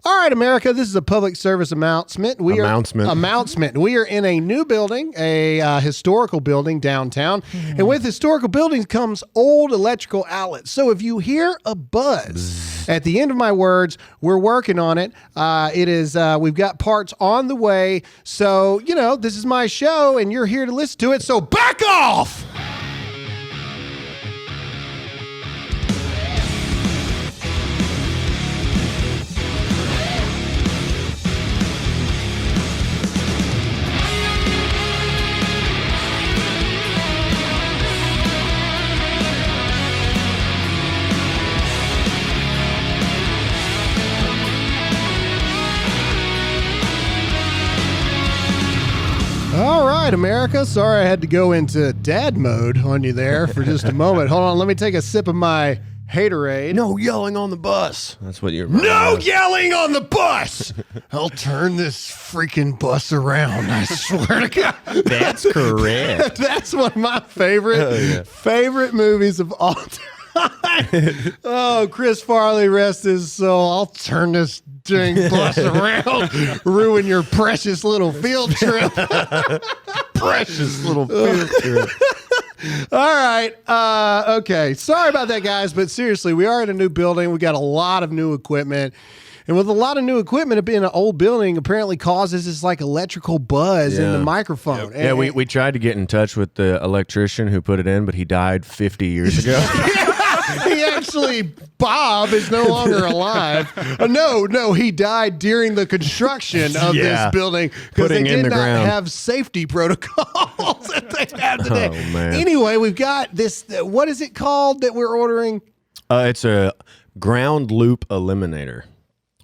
All right, America, this is a public service announcement. We are in a new building, a historical building downtown. And with historical buildings comes old electrical outlets. So if you hear a buzz at the end of my words, we're working on it. We've got parts on the way. So, this is my show and you're here to listen to it. So back off. All right, America. Sorry I had to go into dad mode on you there for just a moment. Hold on. Let me take a sip of my haterade. No yelling on the bus. That's what you're... No yelling on the bus! I'll turn this freaking bus around, I swear to God. That's correct. That's one of my favorite movies of all time. Oh, Chris Farley, rest his soul. I'll turn this dang bus around, ruin your precious little field trip. Precious little field trip. All right. Okay. Sorry about that, guys, but seriously, we are in a new building. We got a lot of new equipment. And with a lot of new equipment, being an old building apparently causes this like electrical buzz in the microphone. Yep. We tried to get in touch with the electrician who put it in, but he died 50 years ago. He actually, Bob is no longer alive. No, he died during the construction of this building because they did not have safety protocols that they have today. Oh, man. Anyway, we've got this, what is it called that we're ordering? It's a ground loop eliminator.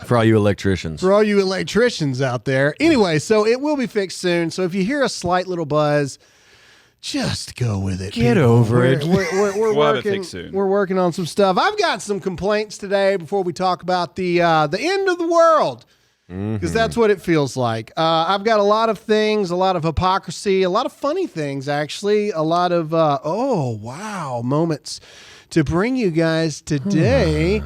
For all you electricians. For all you electricians out there. Anyway, so it will be fixed soon. So if you hear a slight little buzz, just go with it. Get over it. We're We'll have it fixed soon. We're working on some stuff. I've got some complaints today before we talk about the end of the world, because that's what it feels like. I've got a lot of things, a lot of hypocrisy, a lot of funny things, actually, a lot of moments to bring you guys today.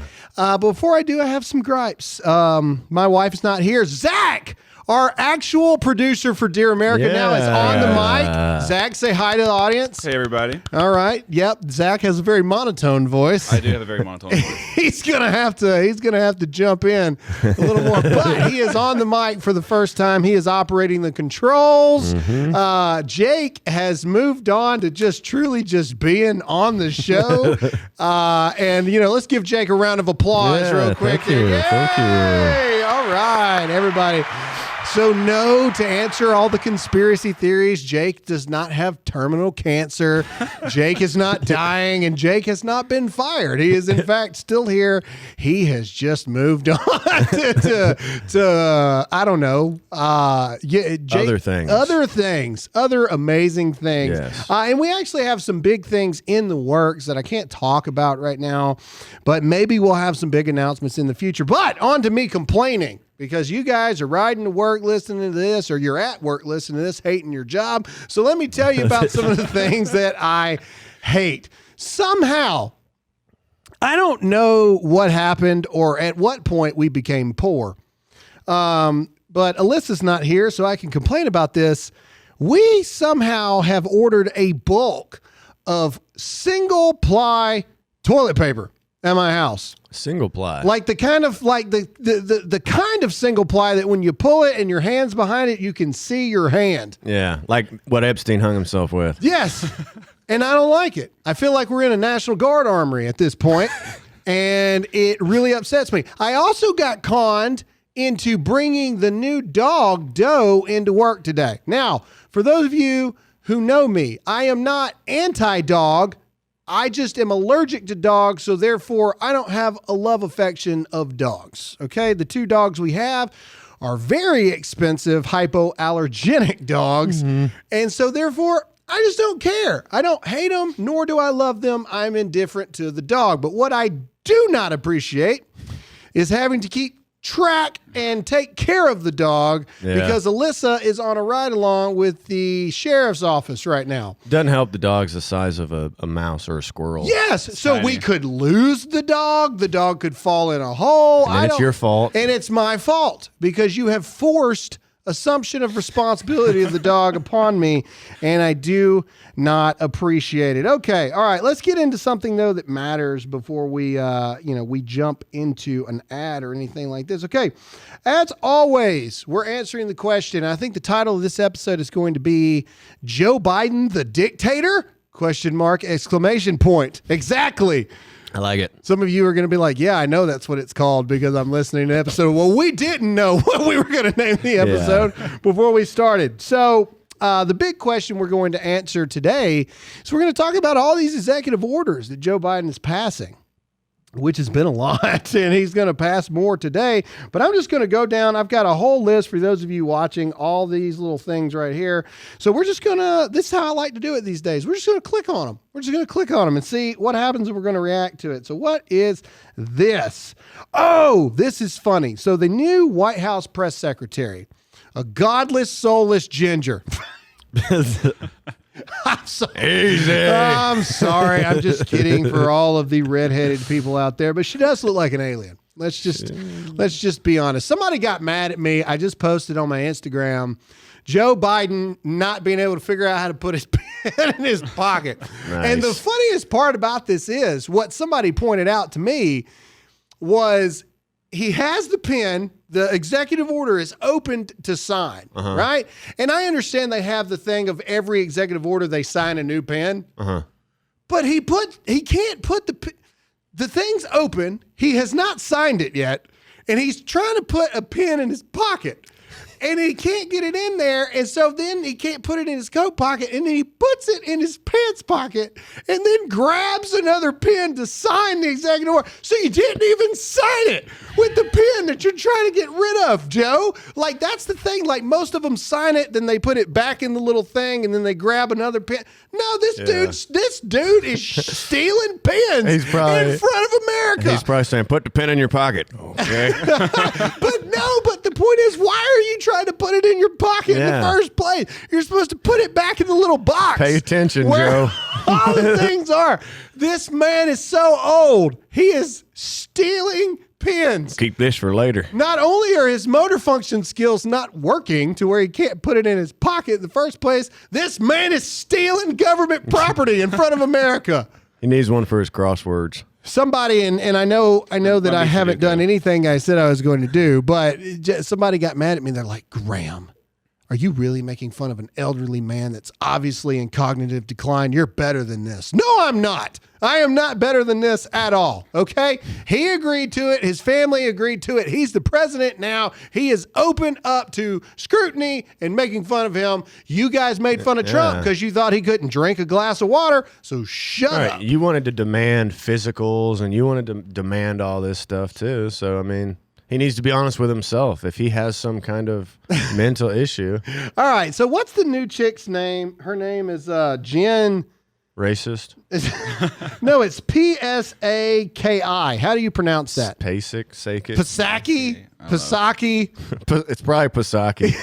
Before I do, I have some gripes. My wife's not here. Zach, our actual producer for Dear America now is on the mic. Zach, say hi to the audience. Hey, everybody. All right. Yep. Zach has a very monotone voice. I do have a very monotone voice. He's gonna have to jump in a little more. But he is on the mic for the first time. He is operating the controls. Jake has moved on to just being on the show. And let's give Jake a round of applause real quick. Thank you. Thank you. All right, everybody. So no, to answer all the conspiracy theories, Jake does not have terminal cancer. Jake is not dying, and Jake has not been fired. He is, in fact, still here. He has just moved on to I don't know. Jake, other amazing things. Yes. And we actually have some big things in the works that I can't talk about right now, but maybe we'll have some big announcements in the future. But on to me complaining. Because you guys are riding to work listening to this, or you're at work listening to this, hating your job. So let me tell you about some of the things that I hate. Somehow, I don't know what happened or at what point we became poor. But Alyssa's not here, so I can complain about this. We somehow have ordered a bulk of single-ply toilet paper at my house. Single ply. Like the kind of single ply that when you pull it and your hand's behind it, you can see your hand. Yeah, like what Epstein hung himself with. Yes. And I don't like it. I feel like we're in a National Guard armory at this point, and it really upsets me. I also got conned into bringing the new dog, Doe, into work today. Now, for those of you who know me, I am not anti-dog. I just am allergic to dogs, so therefore I don't have a love affection of dogs. Okay, the two dogs we have are very expensive hypoallergenic dogs, and so therefore I just don't care. I don't hate them, nor do I love them. I'm indifferent to the dog. But what I do not appreciate is having to keep track and take care of the dog because Alyssa is on a ride along with the sheriff's office right now. Doesn't help the dog's the size of a mouse or a squirrel. Yes, so we could lose the dog. The dog could fall in a hole. And it's your fault. And it's my fault because you have forced assumption of responsibility of the dog upon me, and I do not appreciate it. Okay, all right, let's get into something though that matters before we we jump into an ad or anything like this. Okay, as always, we're answering the question. I think the title of this episode is going to be Joe Biden the Dictator? ? Exclamation point. Exactly. I like it. Some of you are going to be like, yeah, I know that's what it's called because I'm listening to the episode. Well, we didn't know what we were going to name the episode before we started. So the big question we're going to answer today is we're going to talk about all these executive orders that Joe Biden is passing, which has been a lot, and he's going to pass more today. But I'm just going to go down. I've got a whole list for those of you watching, all these little things right here. So we're just going to, this is how I like to do it these days. We're just going to click on them. We're just going to click on them and see what happens, and we're going to react to it. So what is this? Oh, this is funny. So the new White House press secretary, a godless, soulless ginger. I'm sorry. Easy. I'm sorry. I'm just kidding for all of the redheaded people out there, but she does look like an alien. Let's just be honest. Somebody got mad at me. I just posted on my Instagram, Joe Biden not being able to figure out how to put his pen in his pocket. Nice. And the funniest part about this is what somebody pointed out to me was he has the pen. The executive order is open to sign, right? And I understand they have the thing of every executive order, they sign a new pen. But he can't put the thing's open. He has not signed it yet. And he's trying to put a pen in his pocket. And he can't get it in there. And so then he can't put it in his coat pocket. And then he puts it in his pants pocket and then grabs another pen to sign the executive order. So you didn't even sign it with the pen that you're trying to get rid of, Joe. Like, that's the thing. Like, most of them sign it, then they put it back in the little thing, and then they grab another pen. No, this dude is stealing pens in front of America. He's probably saying, put the pen in your pocket. Okay. But the point is, why are you trying to put it in your pocket in the first place? You're supposed to put it back in the little box. Pay attention, Joe. All the things are. This man is so old. He is stealing pens. Keep this for later. Not only are his motor function skills not working to where he can't put it in his pocket in the first place, this man is stealing government property in front of America. He needs one for his crosswords. Somebody, and I know that I haven't done anything I said I was going to do, but somebody got mad at me. They're like, Graham, are you really making fun of an elderly man that's obviously in cognitive decline? You're better than this. No, I'm not. I am not better than this at all. Okay. He agreed to it. His family agreed to it. He's the president now. He is open up to scrutiny and making fun of him. You guys made fun of Trump because you thought he couldn't drink a glass of water. So shut up. You wanted to demand physicals and you wanted to demand all this stuff too. So, I mean, he needs to be honest with himself if he has some kind of mental issue. All right. So what's the new chick's name? Her name is Jen. Racist? No, it's P-S-A-K-I. How do you pronounce that? Pasek, Sakit. Pasaki? Pasaki? It's probably Pasaki.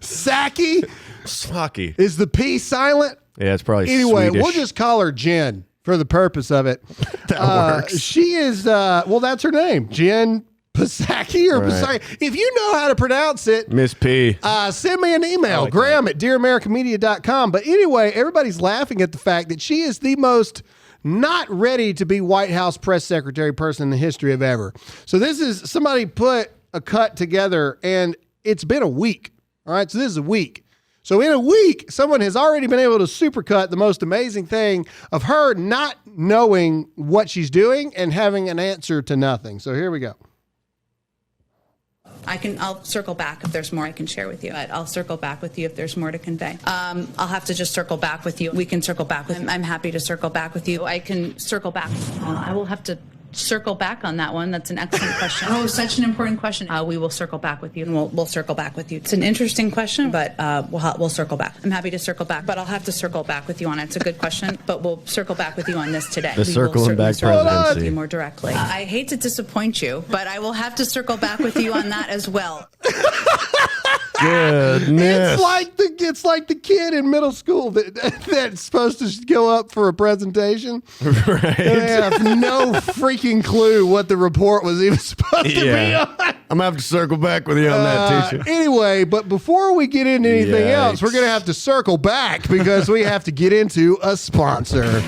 Saki? Saki. Is the P silent? Yeah, it's probably Anyway, Swedish. we'll just call her Jen for the purpose of it. That works. She is, that's her name. Jen Psaki or Psaki. If you know how to pronounce it, Miss P. Send me an email, Graham at DearAmericanMedia.com. But anyway, everybody's laughing at the fact that she is the most not ready to be White House press secretary person in the history of ever. So this is, somebody put a cut together and it's been a week. All right, so this is a week. So in a week, someone has already been able to supercut the most amazing thing of her not knowing what she's doing and having an answer to nothing. So here we go. I'll circle back if there's more I can share with you. But I'll circle back with you if there's more to convey. I'll have to just circle back with you. We can circle back with. I'm happy to circle back with you. I can circle back. I will have to circle back on that one. That's an excellent question. Oh, such an important question. We will circle back with you, and we'll circle back with you. It's an interesting question, but we'll circle back. I'm happy to circle back, but I'll have to circle back with you on it. It's a good question, but we'll circle back with you on this today. The circling back presidency. With you more directly. I hate to disappoint you, but I will have to circle back with you on that as well. Goodness. It's like the kid in middle school that's supposed to go up for a presentation. Right. They have no freaking clue what the report was even supposed to be on. I'm gonna have to circle back with you on that, teacher. Anyway, but before we get into anything else, we're gonna have to circle back because we have to get into a sponsor.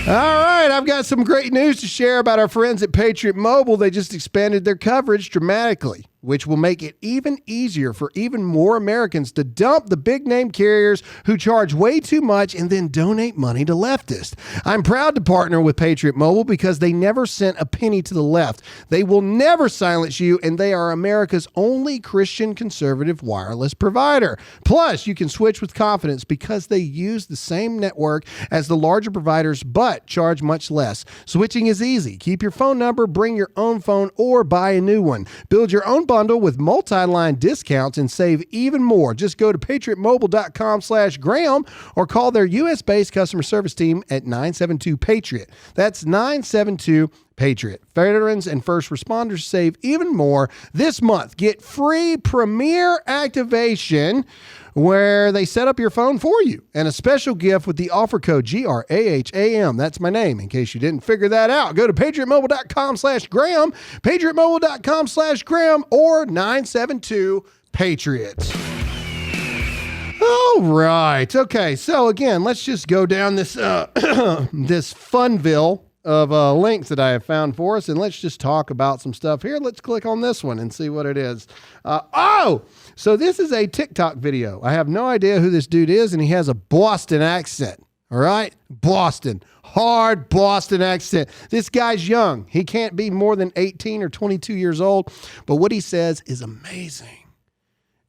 All right, I've got some great news to share about our friends at Patriot Mobile. They just expanded their coverage dramatically, which will make it even easier for even more Americans to dump the big-name carriers who charge way too much and then donate money to leftists. I'm proud to partner with Patriot Mobile because they never sent a penny to the left. They will never silence you, and they are America's only Christian conservative wireless provider. Plus, you can switch with confidence because they use the same network as the larger providers, but charge much less. Switching is easy. Keep your phone number, bring your own phone, or buy a new one. Build your own bundle with multi-line discounts and save even more. Just go to patriotmobile.com/Graham or call their U.S.-based customer service team at 972-PATRIOT. That's 972-PATRIOT. Veterans and first responders save even more this month. Get free Premier activation where they set up your phone for you, and a special gift with the offer code GRAHAM. That's my name, in case you didn't figure that out. Go to patriotmobile.com/Graham, patriotmobile.com/Graham, or 972-PATRIOT. All right. Okay. So again, let's just go down this this Funville of links that I have found for us, and let's just talk about some stuff here. Let's click on this one and see what it is. So this is a TikTok video. I have no idea who this dude is, and he has a Boston accent. All right? Boston. Hard Boston accent. This guy's young. He can't be more than 18 or 22 years old, but what he says is amazing.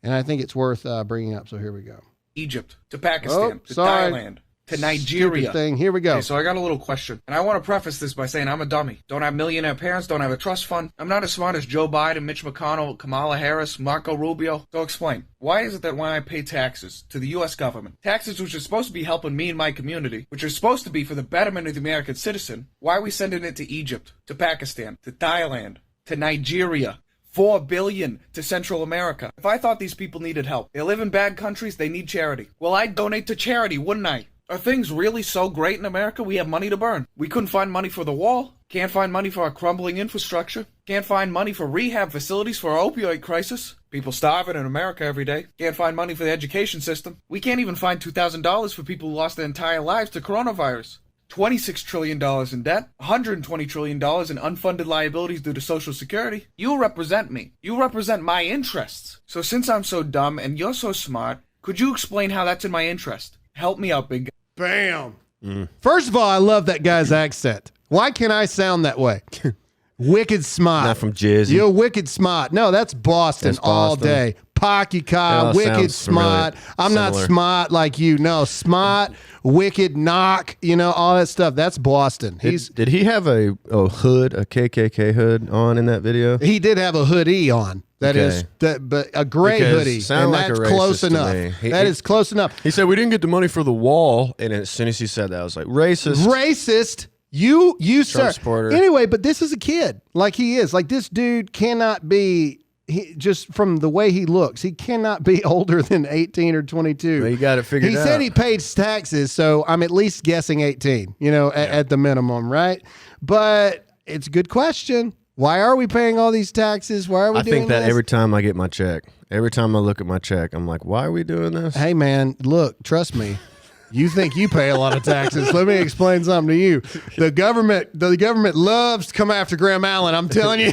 And I think it's worth bringing up, so here we go. Egypt, to Pakistan, to Thailand, to Nigeria. Thing. Here we go. Okay, so I got a little question. And I want to preface this by saying I'm a dummy. Don't have millionaire parents, don't have a trust fund. I'm not as smart as Joe Biden, Mitch McConnell, Kamala Harris, Marco Rubio. So explain, why is it that when I pay taxes to the U.S. government, taxes which are supposed to be helping me and my community, which are supposed to be for the betterment of the American citizen, why are we sending it to Egypt, to Pakistan, to Thailand, to Nigeria? $4 billion to Central America. If I thought these people needed help, they live in bad countries, they need charity. Well, I'd donate to charity, wouldn't I? Are things really so great in America? We have money to burn. We couldn't find money for the wall. Can't find money for our crumbling infrastructure. Can't find money for rehab facilities for our opioid crisis. People starving in America every day. Can't find money for the education system. We can't even find $2,000 for people who lost their entire lives to coronavirus. $26 trillion in debt, $120 trillion in unfunded liabilities due to Social Security. You represent me. You represent my interests. So since I'm so dumb and you're so smart, could you explain how that's in my interest? Help me out, big guy. Bam. First of all, I love that guy's accent. Why can't I sound that way? Wicked smart. Not from Jersey. You're wicked smart. No, that's Boston, all day. Pocky car, wicked smart. I'm not smart like you. No, smart, wicked, knock, all that stuff. That's Boston. Did he have a hood, a KKK hood on in that video? He did have a hoodie on. But a gray hoodie, and like that's close enough. That is close enough. He said we didn't get the money for the wall, and as soon as he said that, I was like, racist. Racist. You Trump sir. Supporter. Anyway, but this is a kid. Like he is. Like this dude cannot be. Just from the way he looks, he cannot be older than 18 or 22. Well, you got it figured out. He said he paid taxes, so I'm at least guessing 18. At the minimum, right? But it's a good question. Why are we paying all these taxes? Why are we doing this? I think that every time I get my check, every time I look at my check, I'm like, why are we doing this? Hey, man, look, trust me. You think you pay a lot of taxes. Let me explain something to you. The government loves to come after Graham Allen. I'm telling you.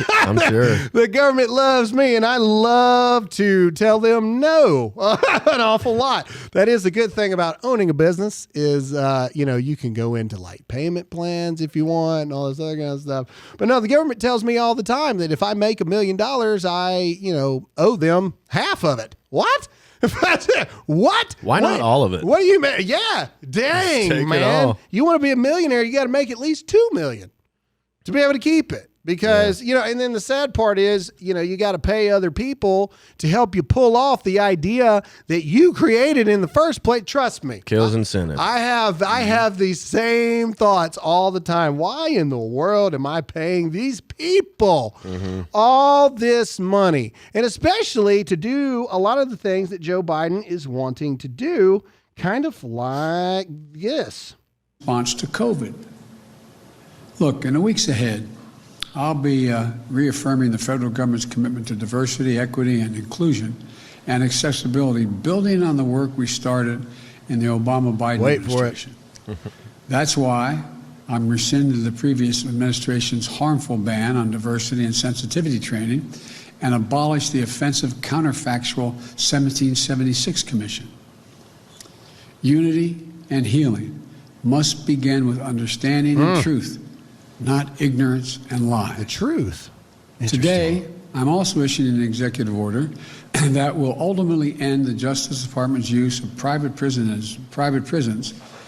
I'm sure. The government loves me, and I love to tell them no an awful lot. That is the good thing about owning a business is, you can go into like payment plans if you want and all this other kind of stuff. But no, the government tells me all the time that if I make $1 million, I, owe them half of it. What? What? Why not all of it? What do you mean? Yeah. Dang, man. You want to be a millionaire, you got to make at least $2 million. to be able to keep it. Because, and then the sad part is, you got to pay other people to help you pull off the idea that you created in the first place. Trust me. Kills incentive. I have these same thoughts all the time. Why in the world am I paying these people all this money? And especially to do a lot of the things that Joe Biden is wanting to do, kind of like this. Response to COVID. Look, in the weeks ahead, I'll be reaffirming the federal government's commitment to diversity, equity, and inclusion and accessibility, building on the work we started in the Obama-Biden administration. That's why I'm rescinding the previous administration's harmful ban on diversity and sensitivity training and abolish the offensive counterfactual 1776 Commission. Unity and healing must begin with understanding and truth, not ignorance and lies. The truth. Today, I'm also issuing an executive order that will ultimately end the Justice Department's use of private prisons,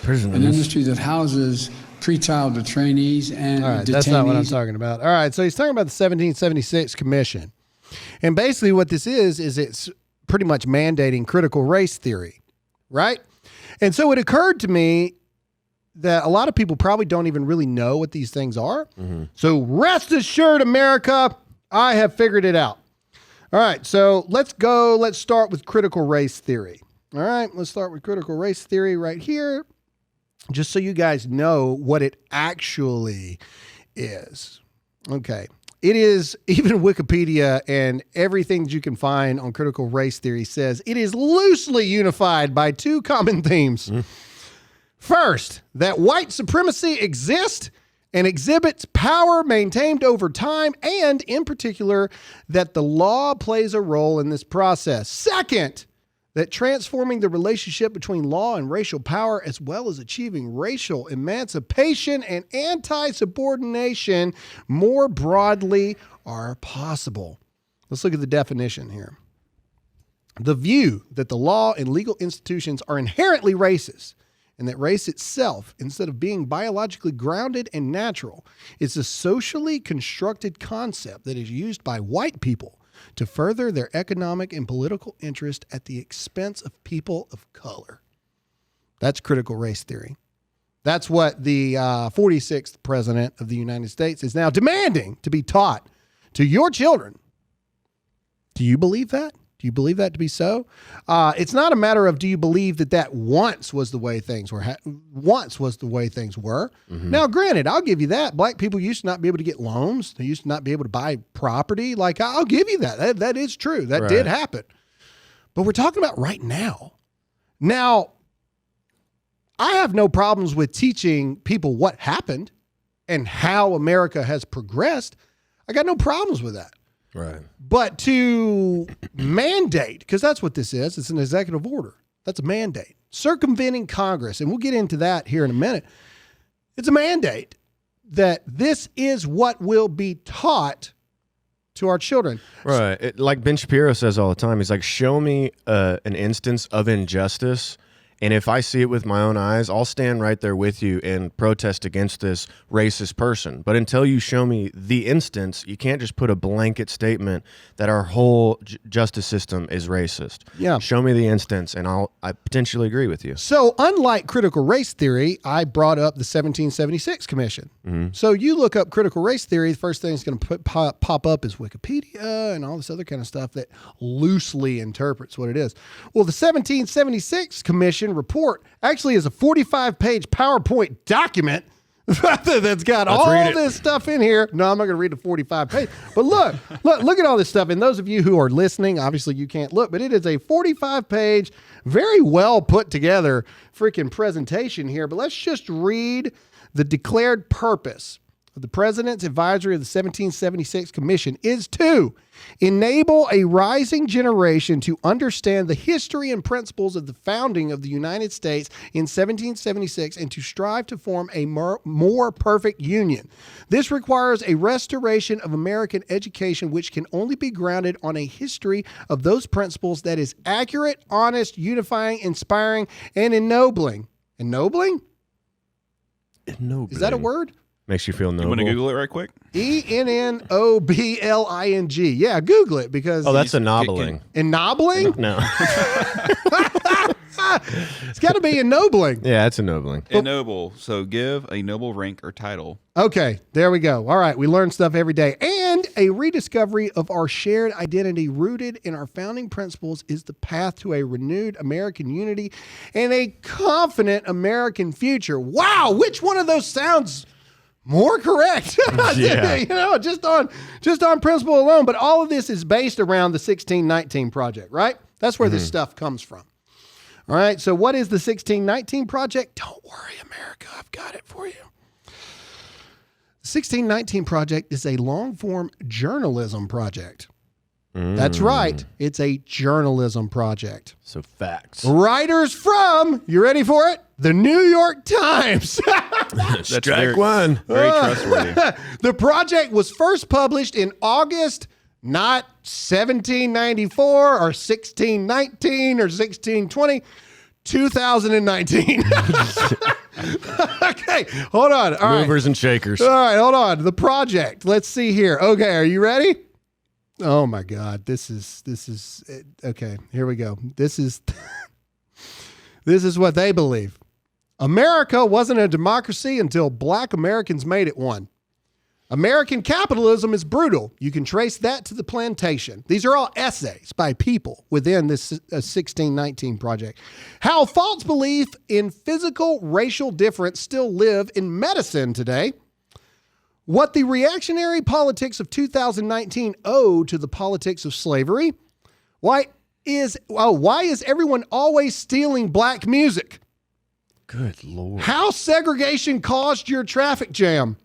an industry that houses pretrial detainees and all right, detainees. That's not what I'm talking about. All right, so he's talking about the 1776 Commission. And basically what this is it's pretty much mandating critical race theory, right? And so it occurred to me that a lot of people probably don't even really know what these things are. So rest assured, America, I have figured it out. All right, so let's start with critical race theory. All right, let's start with critical race theory right here, just so you guys know what it actually is. Okay, it is, even Wikipedia and everything that you can find on critical race theory says it is loosely unified by two common themes. First, that white supremacy exists and exhibits power maintained over time, and in particular, that the law plays a role in this process. Second, that transforming the relationship between law and racial power, as well as achieving racial emancipation and anti-subordination more broadly, are possible. Let's look at the definition here. The view that the law and legal institutions are inherently racist, and that race itself, instead of being biologically grounded and natural, is a socially constructed concept that is used by white people to further their economic and political interest at the expense of people of color. That's critical race theory. That's what the 46th president of the United States is now demanding to be taught to your children. Do you believe that? Do you believe that to be so? It's not a matter of do you believe that once was the way things were. Now, granted, I'll give you that. Black people used to not be able to get loans. They used to not be able to buy property. Like, I'll give you that. That is true. That did happen. But we're talking about right now. Now, I have no problems with teaching people what happened and how America has progressed. I got no problems with that. Right. But to mandate, because that's what this is, it's an executive order. That's a mandate. Circumventing Congress, and we'll get into that here in a minute. It's a mandate that this is what will be taught to our children. Right. Like Ben Shapiro says all the time, he's like, show me an instance of injustice, and if I see it with my own eyes, I'll stand right there with you and protest against this racist person. But until you show me the instance, you can't just put a blanket statement that our whole justice system is racist. Yeah. Show me the instance, and I potentially agree with you. So unlike critical race theory, I brought up the 1776 Commission. So you look up critical race theory, the first thing that's going to pop up is Wikipedia and all this other kind of stuff that loosely interprets what it is. Well, the 1776 Commission report actually is a 45-page PowerPoint document that's got all this stuff in here. No, I'm not going to read the 45 page. But look at all this stuff. And those of you who are listening, obviously you can't look, but it is a 45-page, very well put together freaking presentation here. But let's just read the declared purpose of the President's advisory of the 1776 Commission is to enable a rising generation to understand the history and principles of the founding of the United States in 1776 and to strive to form a more perfect union. This requires a restoration of American education which can only be grounded on a history of those principles that is accurate, honest, unifying, inspiring, and ennobling. Ennobling? Ennobling. Is that a word? Makes you feel noble. You want to Google it right quick? ENNOBLING. Yeah, Google it because. Oh, that's ennobling. Ennobling? No. It's got to be ennobling. Yeah, it's ennobling. Ennoble. So give a noble rank or title. Okay, there we go. All right, we learn stuff every day. And a rediscovery of our shared identity rooted in our founding principles is the path to a renewed American unity and a confident American future. Wow, which one of those sounds more correct? Yeah. You know, just on principle alone. But all of this is based around the 1619 Project, right? That's where this stuff comes from. All right, so what is the 1619 Project? Don't worry, America, I've got it for you. The 1619 Project is a long-form journalism project. That's right, it's a journalism project. So facts. Writers from, you ready for it? The New York Times. Strike one. Very trustworthy. The project was first published in August, not 1794 or 1619 or 1620, 2019. Okay, hold on. All right. Movers and shakers. All right, hold on. The project. Let's see here. Okay, are you ready? Oh my God, this is okay. Here we go. This is what they believe. America wasn't a democracy until Black Americans made it one. American capitalism is brutal. You can trace that to the plantation. These are all essays by people within this 1619 Project. How false belief in physical racial difference still live in medicine today. What the reactionary politics of 2019 owe to the politics of slavery. Why is everyone always stealing black music? Good Lord. How segregation caused your traffic jam.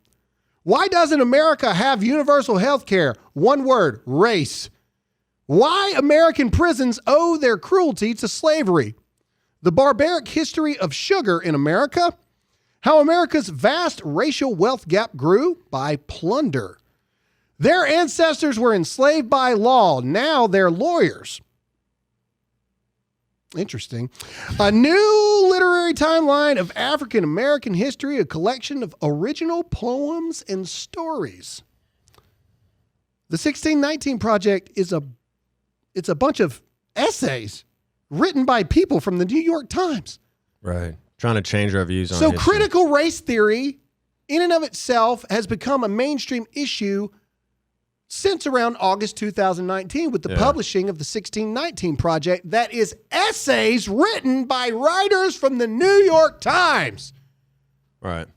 Why doesn't America have universal health care? One word, race. Why American prisons owe their cruelty to slavery. The barbaric history of sugar in America. How America's vast racial wealth gap grew by plunder. Their ancestors were enslaved by law. Now they're lawyers. Interesting. A new literary timeline of African American history, a collection of original poems and stories. The 1619 Project is a bunch of essays written by people from the New York Times. Right. Trying to change our views on So history. critical race theory in and of itself has become a mainstream issue since around August 2019 with the publishing of the 1619 Project that is essays written by writers from the New York Times. Right.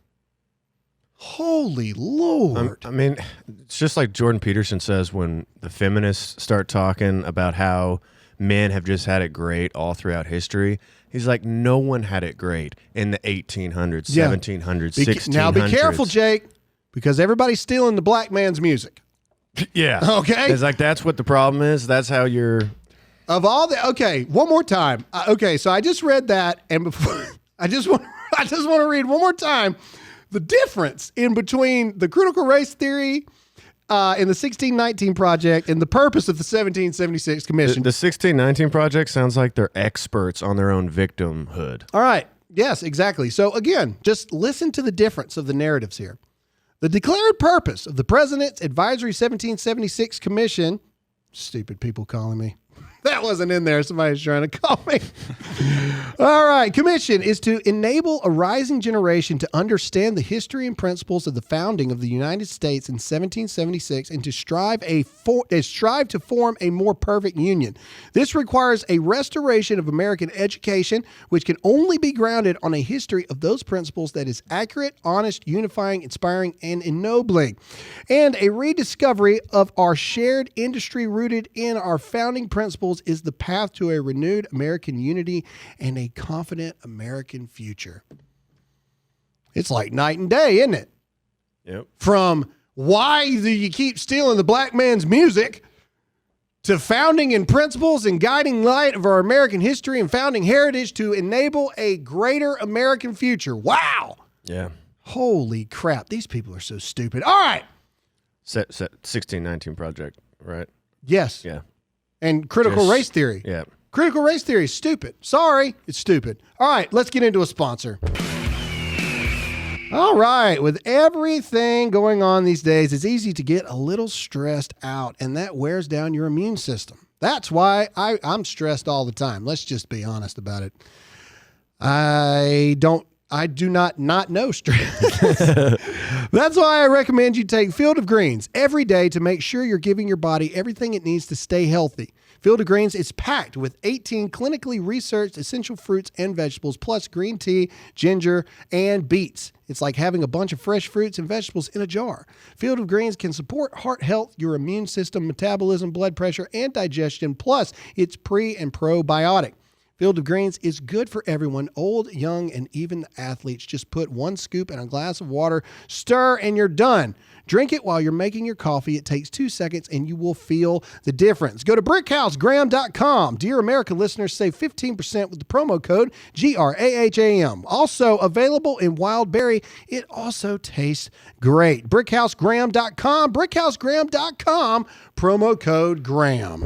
Holy Lord. I mean, it's just like Jordan Peterson says when the feminists start talking about how men have just had it great all throughout history. He's like, no one had it great in the 1800s, 1700s, 1600s. Now be careful, Jake, because everybody's stealing the black man's music. Yeah. Okay. It's like, that's what the problem is. That's how you're. Of all the, okay, one more time. Okay, so I just read that, and before I just want to read one more time the difference in between the critical race theory in the 1619 Project and the purpose of the 1776 Commission. The 1619 Project sounds like they're experts on their own victimhood. All right. Yes, exactly. So again, just listen to the difference of the narratives here. The declared purpose of the President's Advisory 1776 Commission, stupid people calling me. That wasn't in there. Somebody's trying to call me. All right. Commission is to enable a rising generation to understand the history and principles of the founding of the United States in 1776 and to strive to form a more perfect union. This requires a restoration of American education, which can only be grounded on a history of those principles that is accurate, honest, unifying, inspiring, and ennobling, and a rediscovery of our shared industry rooted in our founding principles is the path to a renewed American unity and a confident American future. It's like night and day, isn't it? Yep. From why do you keep stealing the black man's music to founding and principles and guiding light of our American history and founding heritage to enable a greater American future. Wow. Yeah. Holy crap. These people are so stupid. All right. 1619 Project, right? Yes. Yeah. And critical race theory. Yeah. Critical race theory is stupid. Sorry, it's stupid. All right, let's get into a sponsor. All right. With everything going on these days, it's easy to get a little stressed out, and that wears down your immune system. That's why I'm stressed all the time. Let's just be honest about it. I do not know stress. That's why I recommend you take Field of Greens every day to make sure you're giving your body everything it needs to stay healthy. Field of Greens is packed with 18 clinically researched essential fruits and vegetables, plus green tea, ginger, and beets. It's like having a bunch of fresh fruits and vegetables in a jar. Field of Greens can support heart health, your immune system, metabolism, blood pressure, and digestion, plus it's pre- and probiotic. Field of Greens is good for everyone, old, young, and even athletes. Just put 1 scoop in a glass of water, stir, and you're done. Drink it while you're making your coffee. It takes 2 seconds, and you will feel the difference. Go to BrickHouseGraham.com. Dear America listeners, save 15% with the promo code GRAHAM. Also available in wild berry. It also tastes great. BrickHouseGraham.com. BrickHouseGraham.com. Promo code Graham.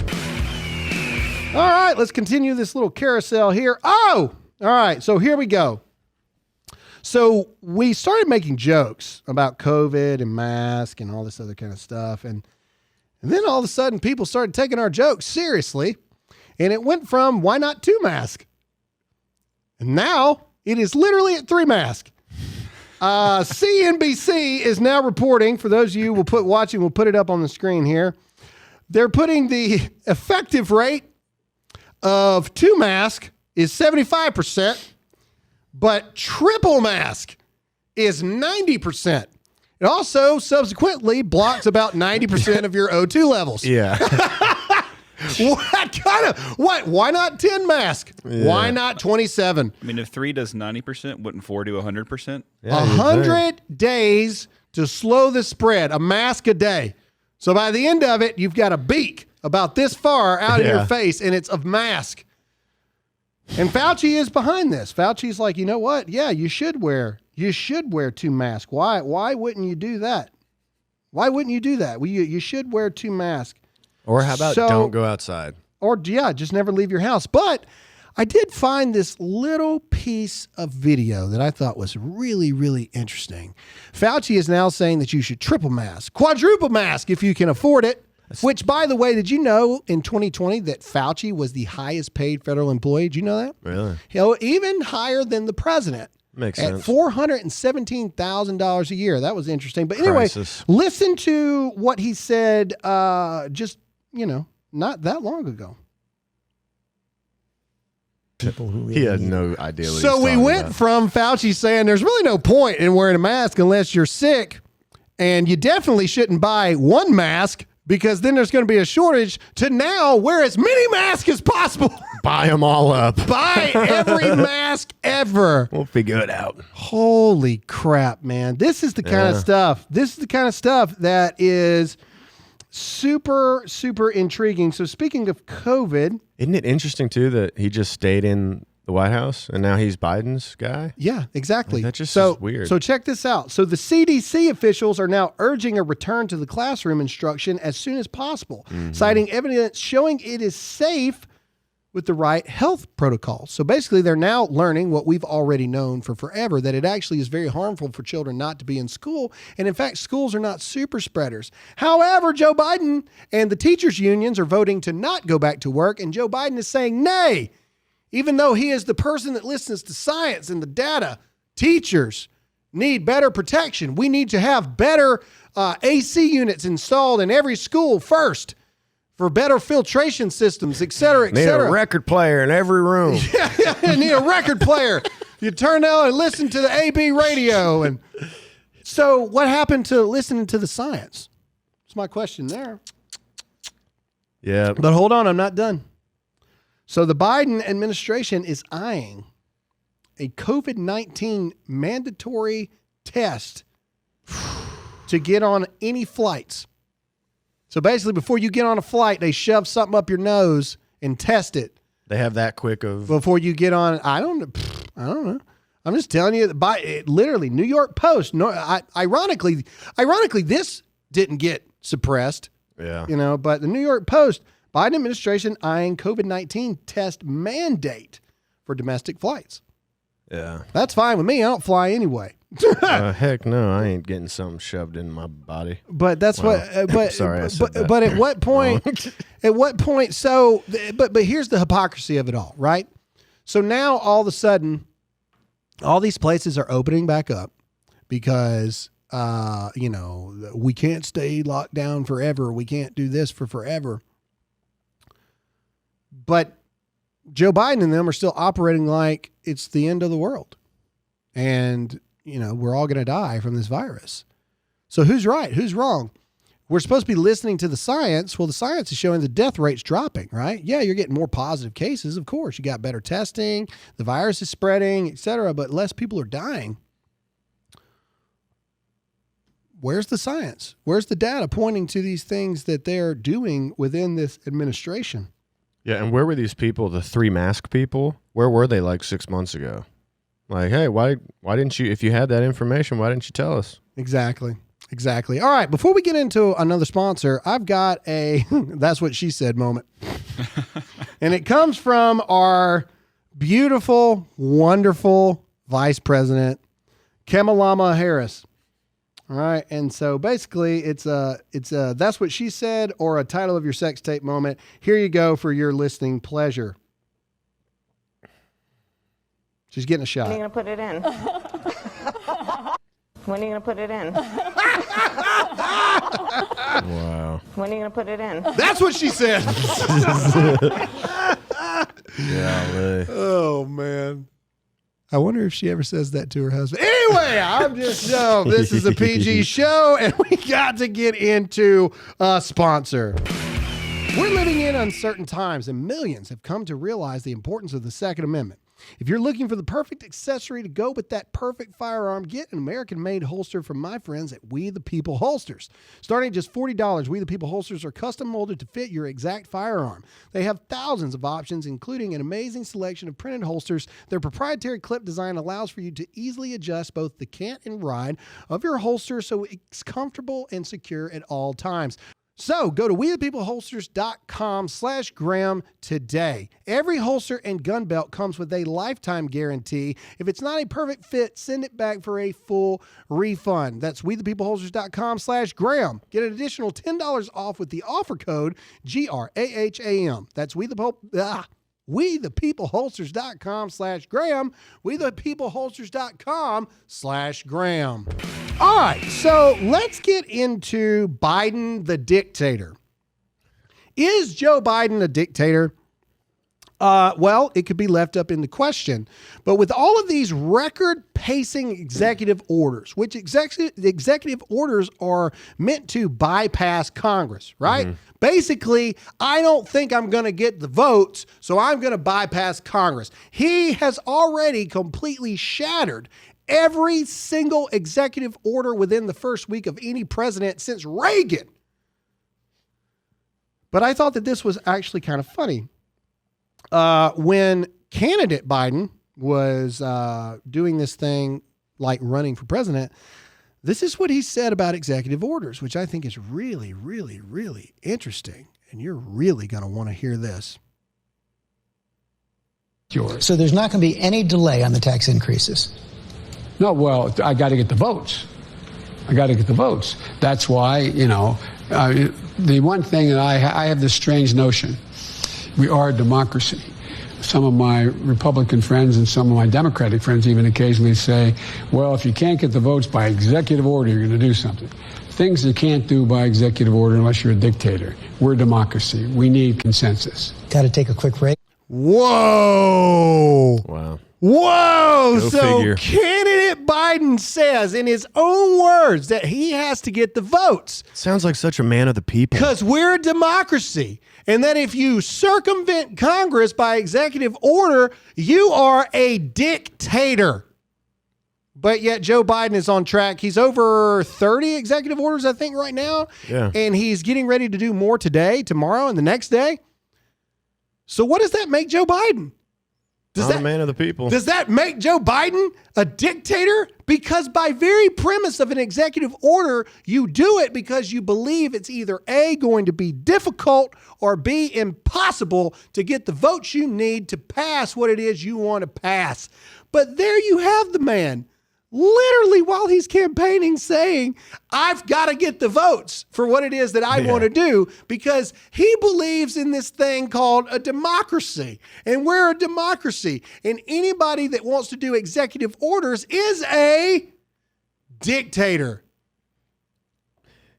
All right, let's continue this little carousel here. Oh, all right, so here we go. So we started making jokes about COVID and mask and all this other kind of stuff. And then all of a sudden people started taking our jokes seriously. And it went from why not 2 masks? And now it is literally at 3 masks. CNBC is now reporting, for those of you who we'll put it up on the screen here. They're putting the effective rate of 2 mask is 75%, but triple mask is 90%. It also subsequently blocks about 90% of your O2 levels. Yeah. Why not 10 mask? Yeah. Why not 27? I mean, if 3 does 90%, wouldn't 4 do 100%? Yeah, 100 days to slow the spread, a mask a day. So by the end of it, you've got a beak about this far out of your face, and it's a mask. And Fauci is behind this. Fauci's like, you know what? Yeah, you should wear 2 masks. Why wouldn't you do that? Why wouldn't you do that? Well, you should wear 2 masks. Or how about don't go outside? Or just never leave your house. But I did find this little piece of video that I thought was really, really interesting. Fauci is now saying that you should triple mask, quadruple mask if you can afford it. Which, by the way, did you know in 2020 that Fauci was the highest paid federal employee? Did you know that? Really? Even higher than the president. Makes at sense. $417,000 a year. That was interesting. But anyway, listen to what he said not that long ago. He had no idea what So we went from Fauci saying there's really no point in wearing a mask unless you're sick, and you definitely shouldn't buy 1 mask because then there's going to be a shortage, to now wear as many masks as possible. Buy them all up. Buy every mask ever. We'll figure it out. Holy crap, man. This is the kind of stuff. This is the kind of stuff that is super, super intriguing. So speaking of COVID. Isn't it interesting, too, that he just stayed in the White House and now he's Biden's guy? Yeah, exactly. That just is weird. So check this out. So the CDC officials are now urging a return to the classroom instruction as soon as possible, citing evidence showing it is safe with the right health protocols. So basically, they're now learning what we've already known for forever, that it actually is very harmful for children not to be in school. And in fact, schools are not super spreaders. However, Joe Biden and the teachers' unions are voting to not go back to work. And Joe Biden is saying, nay, even though he is the person that listens to science and the data, teachers need better protection. We need to have better AC units installed in every school first, for better filtration systems, et cetera, et cetera. Need a record player in every room. Yeah, need a record player. You turn out and listen to the AB radio. And so what happened to listening to the science? That's my question there. Yeah. But hold on, I'm not done. So the Biden administration is eyeing a COVID-19 mandatory test to get on any flights. So basically, before you get on a flight, they shove something up your nose and test it. They have that quick of... Before you get on, I don't know. I'm just telling you, literally, New York Post, ironically, this didn't get suppressed. Yeah. But the New York Post, Biden administration eyeing COVID-19 test mandate for domestic flights. Yeah. That's fine with me. I don't fly anyway. Heck no, I ain't getting something shoved in my body. But that's but Sorry, I said that. But at what point? At what point? So, but here's the hypocrisy of it all, right? So now all of a sudden, all these places are opening back up because we can't stay locked down forever. We can't do this for forever. But Joe Biden and them are still operating like it's the end of the world. And, we're all going to die from this virus. So who's right? Who's wrong? We're supposed to be listening to the science. Well, the science is showing the death rate's dropping, right? Yeah, you're getting more positive cases. Of course, you got better testing. The virus is spreading, et cetera, but less people are dying. Where's the science? Where's the data pointing to these things that they're doing within this administration? Yeah, and where were these people, the 3 mask people? Where were they like 6 months ago? Like, hey, why didn't you, if you had that information, why didn't you tell us? Exactly. All right, before we get into another sponsor, I've got a that's what she said moment. And it comes from our beautiful, wonderful Vice President, Kamala Harris. All right. And so basically it's a that's what she said, or a title of your sex tape moment. Here you go for your listening pleasure. She's getting a shot. When are you going to put it in? When are you going to put it in? Wow. When are you going to put it in? That's what she said. Yeah. Oh, man. I wonder if she ever says that to her husband. Anyway, this is a PG show, and we got to get into a sponsor. We're living in uncertain times, and millions have come to realize the importance of the Second Amendment. If you're looking for the perfect accessory to go with that perfect firearm, get an American-made holster from my friends at We the People Holsters. Starting at just $40, We the People Holsters are custom molded to fit your exact firearm. They have thousands of options, including an amazing selection of printed holsters. Their proprietary clip design allows for you to easily adjust both the cant and ride of your holster so it's comfortable and secure at all times. So go to wethepeopleholsters.com/Graham today. Every holster and gun belt comes with a lifetime guarantee. If it's not a perfect fit, send it back for a full refund. That's wethepeopleholsters.com/Graham. Get an additional $10 off with the offer code GRAHAM. That's wethepeopleholsters.com/Graham. wethepeopleholsters.com/Graham. All right, so let's get into Biden the dictator. Is Joe Biden a dictator? Well, it could be left up in the question. But with all of these record-pacing executive orders, which executive orders are meant to bypass Congress, right? Mm-hmm. Basically, I don't think I'm going to get the votes, so I'm going to bypass Congress. He has already completely shattered every single executive order within the first week of any president since Reagan. But I thought that this was actually kind of funny. When candidate Biden was doing this thing like running for president, this is what he said about executive orders, which I think is really, really, really interesting. And you're really going to want to hear this. So there's not going to be any delay on the tax increases? No, well, I got to get the votes. That's why, the one thing that I have this strange notion. We are a democracy. Some of my Republican friends and some of my Democratic friends even occasionally say, well, if you can't get the votes by executive order, you're going to do something. Things you can't do by executive order unless you're a dictator. We're a democracy. We need consensus. Got to take a quick break. Whoa. Wow. Whoa. Go So figure. candidate Biden says in his own words that he has to get the votes. Sounds like such a man of the people. Because we're a democracy. And that if you circumvent Congress by executive order, you are a dictator. But yet Joe Biden is on track. He's over 30 executive orders, I think, right now. Yeah. And he's getting ready to do more today, tomorrow, and the next day. So what does that make Joe Biden? Not a man of the people. Does that make Joe Biden a dictator? Because by very premise of an executive order, you do it because you believe it's either A, going to be difficult, or B, impossible to get the votes you need to pass what it is you want to pass. But there you have the man literally while he's campaigning saying, I've got to get the votes for what it is that I want to do, because he believes in this thing called a democracy. And we're a democracy. And anybody that wants to do executive orders is a dictator.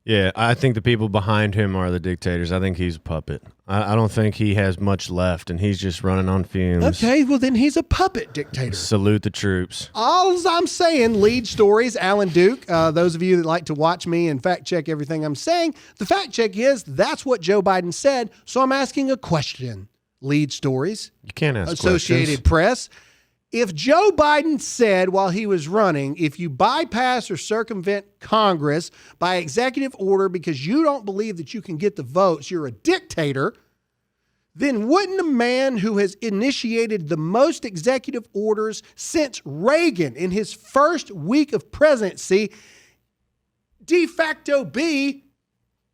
Yeah, I think the people behind him are the dictators. I think he's a puppet. I don't think he has much left, and he's just running on fumes. Okay, well then he's a puppet dictator. Salute the troops. All I'm saying, lead stories, Alan Duke, those of you that like to watch me and fact check everything I'm saying, the fact check is that's what Joe Biden said, so I'm asking a question. Lead stories. You can't ask Associated questions. Press. If Joe Biden said while he was running, if you bypass or circumvent Congress by executive order because you don't believe that you can get the votes, you're a dictator, then wouldn't a man who has initiated the most executive orders since Reagan in his first week of presidency de facto be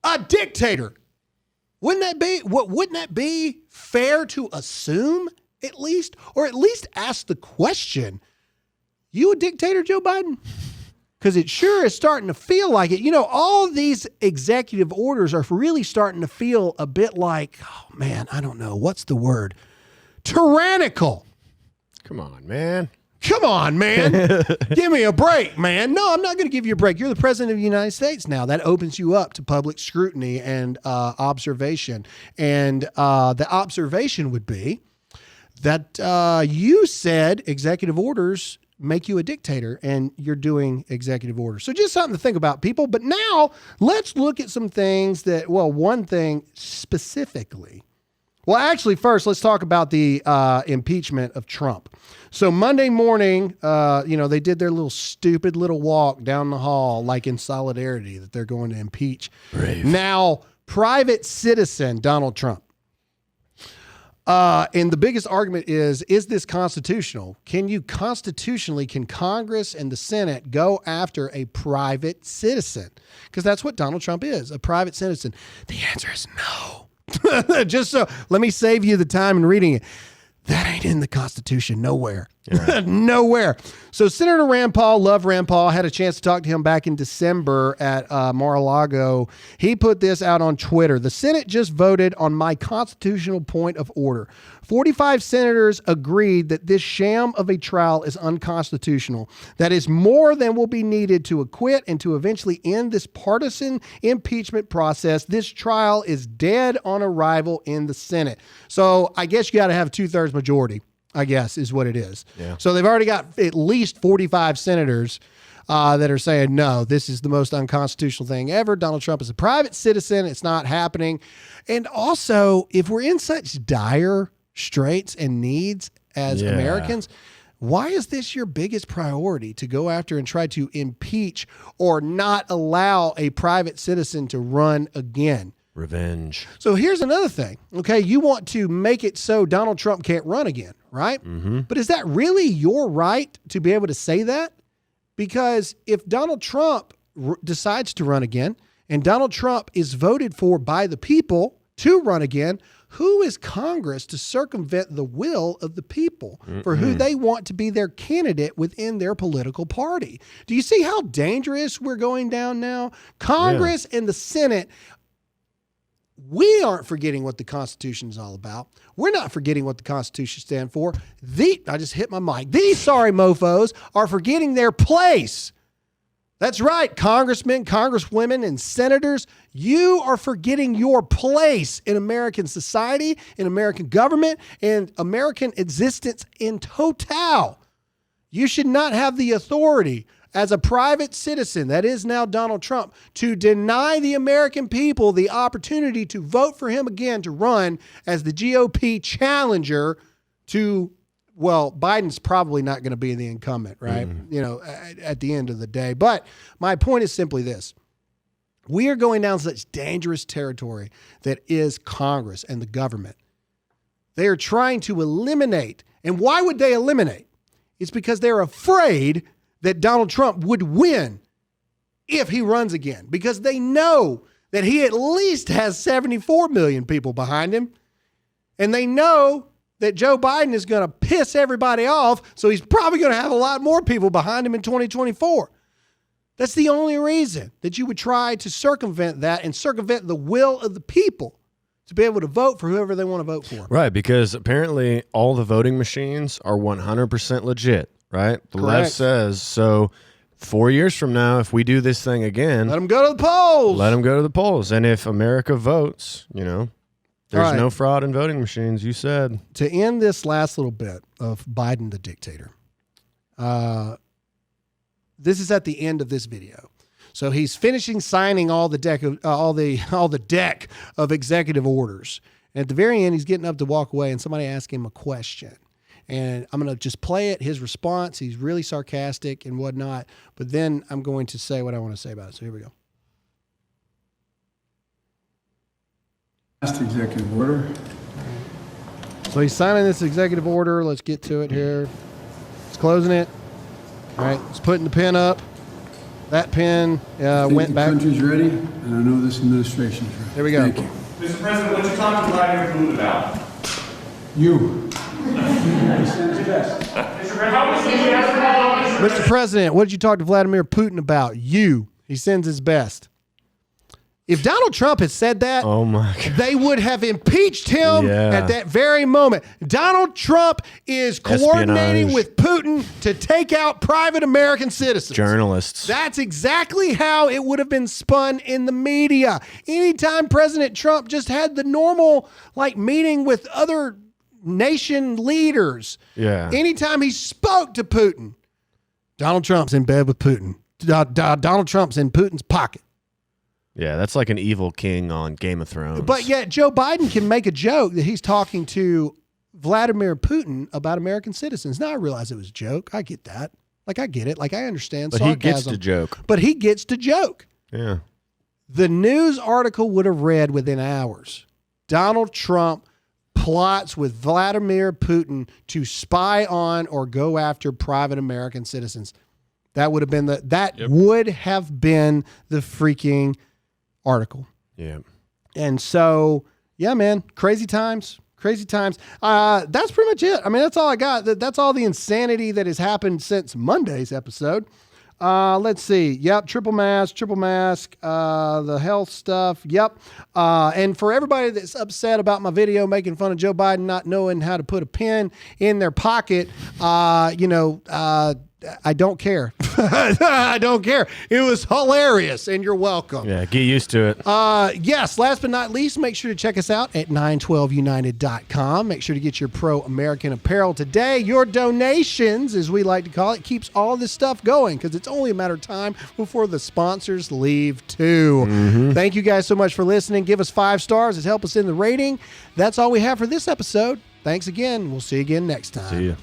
a dictator? Wouldn't that be fair to assume? At least ask the question, you a dictator, Joe Biden? Because it sure is starting to feel like it. You know, all these executive orders are really starting to feel a bit like, oh man, I don't know. What's the word? Tyrannical. Come on, man. Come on, man. Give me a break, man. No, I'm not going to give you a break. You're the president of the United States now. That opens you up to public scrutiny and observation. And the observation would be that you said executive orders make you a dictator, and you're doing executive orders. So just something to think about, people. But now let's look at some things that, well, one thing specifically. Well, actually, first, let's talk about the impeachment of Trump. So Monday morning, they did their little stupid little walk down the hall, like in solidarity that they're going to impeach. Brave. Now, private citizen Donald Trump. And the biggest argument is this constitutional? Can Congress and the Senate go after a private citizen? Because that's what Donald Trump is, a private citizen. The answer is no. Just so, let me save you the time in reading it. That ain't in the Constitution, nowhere. Yeah. Nowhere. So Senator Rand Paul, love Rand Paul, had a chance to talk to him back in December at Mar-a-Lago. He put this out on Twitter. The Senate just voted on my constitutional point of order. 45 senators agreed that this sham of a trial is unconstitutional. That is more than will be needed to acquit and to eventually end this partisan impeachment process. This trial is dead on arrival in the Senate. So I guess you got to have a 2/3 majority, I guess, is what it is. Yeah. So they've already got at least 45 senators that are saying, no, this is the most unconstitutional thing ever. Donald Trump is a private citizen. It's not happening. And also, if we're in such dire straits and needs as Americans, why is this your biggest priority, to go after and try to impeach or not allow a private citizen to run again? Revenge. So here's another thing. Okay, you want to make it so Donald Trump can't run again, right? Mm-hmm. But is that really your right to be able to say that? Because if Donald Trump decides to run again, and Donald Trump is voted for by the people to run again, who is Congress to circumvent the will of the people for who they want to be their candidate within their political party? Do you see how dangerous we're going down now? Congress and the Senate, we aren't forgetting what the Constitution is all about. We're not forgetting what the Constitution stands for. I just hit my mic. These sorry mofos are forgetting their place. That's right, congressmen, congresswomen, and senators. You are forgetting your place in American society, in American government, and American existence in total. You should not have the authority as a private citizen, that is now Donald Trump, to deny the American people the opportunity to vote for him again to run as the GOP challenger to, well, Biden's probably not going to be the incumbent, right? You know, at the end of the day. But my point is simply this. We are going down such dangerous territory that is Congress and the government. They are trying to eliminate. And why would they eliminate? It's because they're afraid that Donald Trump would win if he runs again, because they know that he at least has 74 million people behind him. And they know that Joe Biden is going to piss everybody off, so he's probably going to have a lot more people behind him in 2024. That's the only reason that you would try to circumvent that and circumvent the will of the people to be able to vote for whoever they want to vote for. Right, because apparently all the voting machines are 100% legit, right? The left Correct. says, so 4 years from now, if we do this thing again, Let them go to the polls. let them go to the polls. And if America votes, there's All right. no fraud in voting machines, you said. To end this last little bit of Biden the dictator, this is at the end of this video. So he's finishing signing all the deck of all the deck of executive orders. And at the very end, he's getting up to walk away, and somebody asked him a question. And I'm going to just play it, his response. He's really sarcastic and whatnot. But then I'm going to say what I want to say about it. So here we go. Last executive order. So he's signing this executive order. Let's get to it here. He's closing it. All right, he's putting the pen up. That pen went back. The country's ready, and I know this administration's ready. There we go. Thank you. Mr. President, what you talking to Vladimir Putin about? You. Mr. President, what did you talk to Vladimir Putin about? You. He sends his best. If Donald Trump had said that, Oh, my God. they would have impeached him Yeah. at that very moment. Donald Trump is coordinating Espionage. with Putin to take out private American citizens. Journalists. That's exactly how it would have been spun in the media. Anytime President Trump just had the normal meeting with other nation leaders. Yeah. Anytime he spoke to Putin, Donald Trump's in bed with Putin. Donald Trump's in Putin's pocket. Yeah, that's like an evil king on Game of Thrones. But yet Joe Biden can make a joke that he's talking to Vladimir Putin about American citizens. Now I realize it was a joke. I get that. I get it. I understand But sarcasm. he gets to joke. But he gets to joke. Yeah. The news article would have read within hours. Donald Trump plots with Vladimir Putin to spy on or go after private American citizens. That would have been would have been the freaking article. Yeah. And so, yeah, man, crazy times. That's pretty much it. I mean, that's all I got. That's all the insanity that has happened since Monday's episode. Let's see. Yep. Triple mask, the health stuff. Yep. And for everybody that's upset about my video making fun of Joe Biden not knowing how to put a pen in their pocket, I don't care. I don't care. It was hilarious, and you're welcome. Yeah, get used to it. Yes, last but not least, make sure to check us out at 912united.com. Make sure to get your pro-American apparel today. Your donations, as we like to call it, keeps all this stuff going because it's only a matter of time before the sponsors leave too. Thank you guys so much for listening. Give us 5 stars. It helps us in the rating. That's all we have for this episode. Thanks again. We'll see you again next time. See ya.